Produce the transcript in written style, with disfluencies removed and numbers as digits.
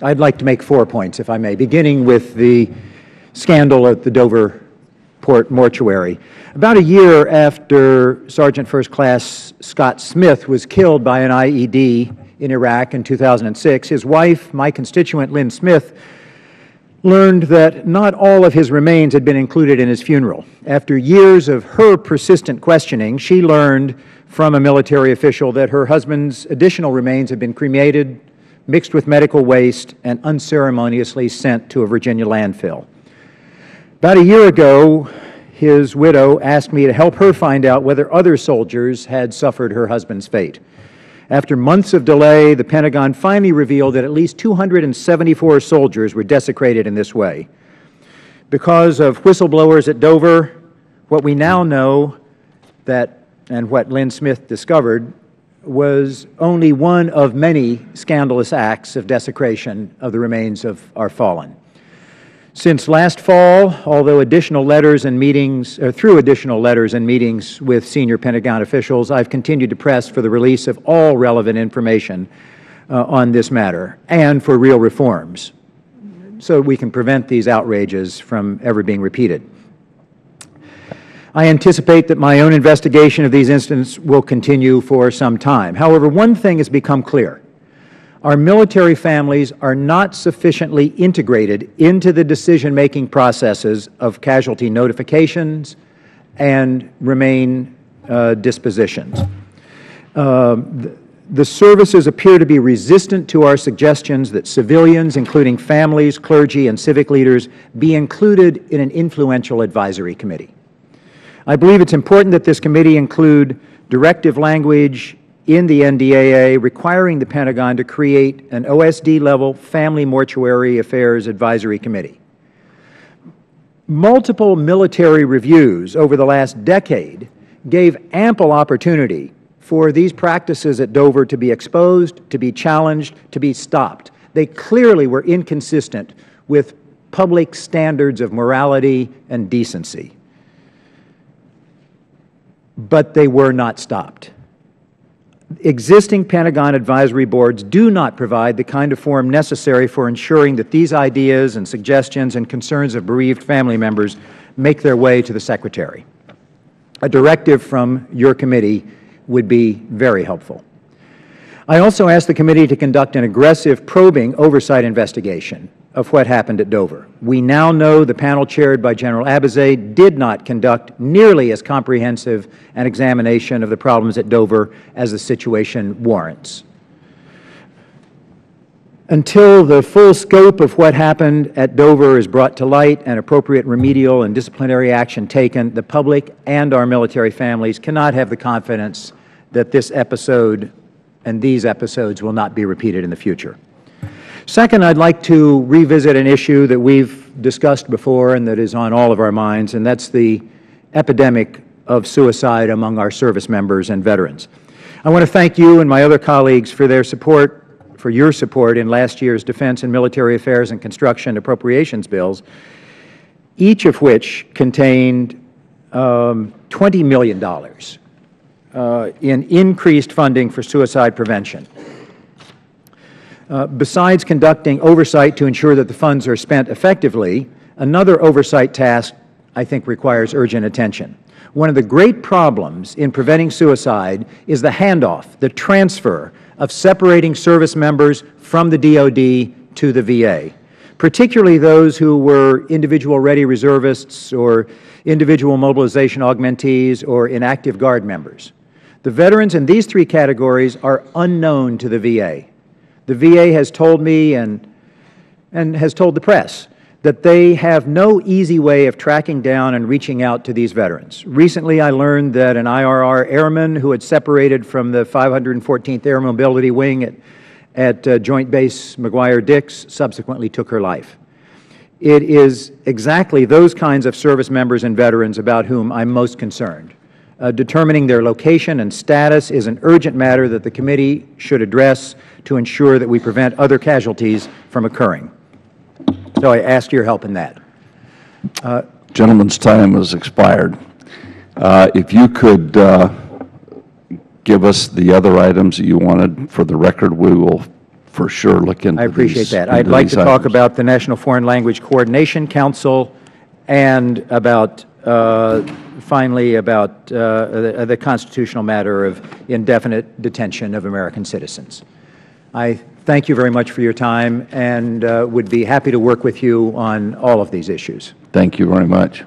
I'd like to make 4 points, if I may, beginning with the scandal at the Dover Port Mortuary. About a year after Sergeant First Class Scott Smith was killed by an IED in Iraq in 2006, his wife, my constituent Lynn Smith, learned that not all of his remains had been included in his funeral. After years of her persistent questioning, she learned from a military official that her husband's additional remains had been cremated, mixed with medical waste, and unceremoniously sent to a Virginia landfill. About a year ago, his widow asked me to help her find out whether other soldiers had suffered her husband's fate. After months of delay, the Pentagon finally revealed that at least 274 soldiers were desecrated in this way. Because of whistleblowers at Dover, what we now know that, and what Lynn Smith discovered, was only one of many scandalous acts of desecration of the remains of our fallen. Since last fall, although additional letters and meetings, through additional letters and meetings with senior Pentagon officials, I've continued to press for the release of all relevant information on this matter and for real reforms so we can prevent these outrages from ever being repeated. I anticipate that my own investigation of these incidents will continue for some time. However, one thing has become clear. Our military families are not sufficiently integrated into the decision-making processes of casualty notifications and remain dispositions. The services appear to be resistant to our suggestions that civilians, including families, clergy, and civic leaders, be included in an influential advisory committee. I believe it's important that this committee include directive language in the NDAA requiring the Pentagon to create an OSD-level Family Mortuary Affairs Advisory Committee. Multiple military reviews over the last decade gave ample opportunity for these practices at Dover to be exposed, to be challenged, to be stopped. They clearly were inconsistent with public standards of morality and decency. But they were not stopped. Existing Pentagon advisory boards do not provide the kind of forum necessary for ensuring that these ideas and suggestions and concerns of bereaved family members make their way to the Secretary. A directive from your committee would be very helpful. I also asked the committee to conduct an aggressive probing oversight investigation of what happened at Dover. We now know the panel chaired by General Abizaid did not conduct nearly as comprehensive an examination of the problems at Dover as the situation warrants. Until the full scope of what happened at Dover is brought to light and appropriate remedial and disciplinary action taken, the public and our military families cannot have the confidence that this episode and these episodes will not be repeated in the future. Second, I'd like to revisit an issue that we've discussed before and that is on all of our minds, and that's the epidemic of suicide among our service members and veterans. I want to thank you and my other colleagues for their support, for your support in last year's Defense and Military Affairs and Construction Appropriations bills, each of which contained $20 million in increased funding for suicide prevention. Besides conducting oversight to ensure that the funds are spent effectively, another oversight task, I think, requires urgent attention. One of the great problems in preventing suicide is the handoff, the transfer of separating service members from the DoD to the VA, particularly those who were individual ready reservists or individual mobilization augmentees or inactive Guard members. The veterans in these three categories are unknown to the VA. The VA has told me and has told the press that they have no easy way of tracking down and reaching out to these veterans. Recently, I learned that an IRR airman who had separated from the 514th Air Mobility Wing at Joint Base McGuire-Dix subsequently took her life. It is exactly those kinds of service members and veterans about whom I'm most concerned. Determining their location and status is an urgent matter that the committee should address to ensure that we prevent other casualties from occurring. So I ask your help in that. Gentleman's time has expired. If you could give us the other items that you wanted for the record, we will for sure look into I appreciate these, that. I'd into like these to talk items. about the National Foreign Language Coordination Council and about, finally, about the constitutional matter of indefinite detention of American citizens. I thank you very much for your time and would be happy to work with you on all of these issues. Thank you very much.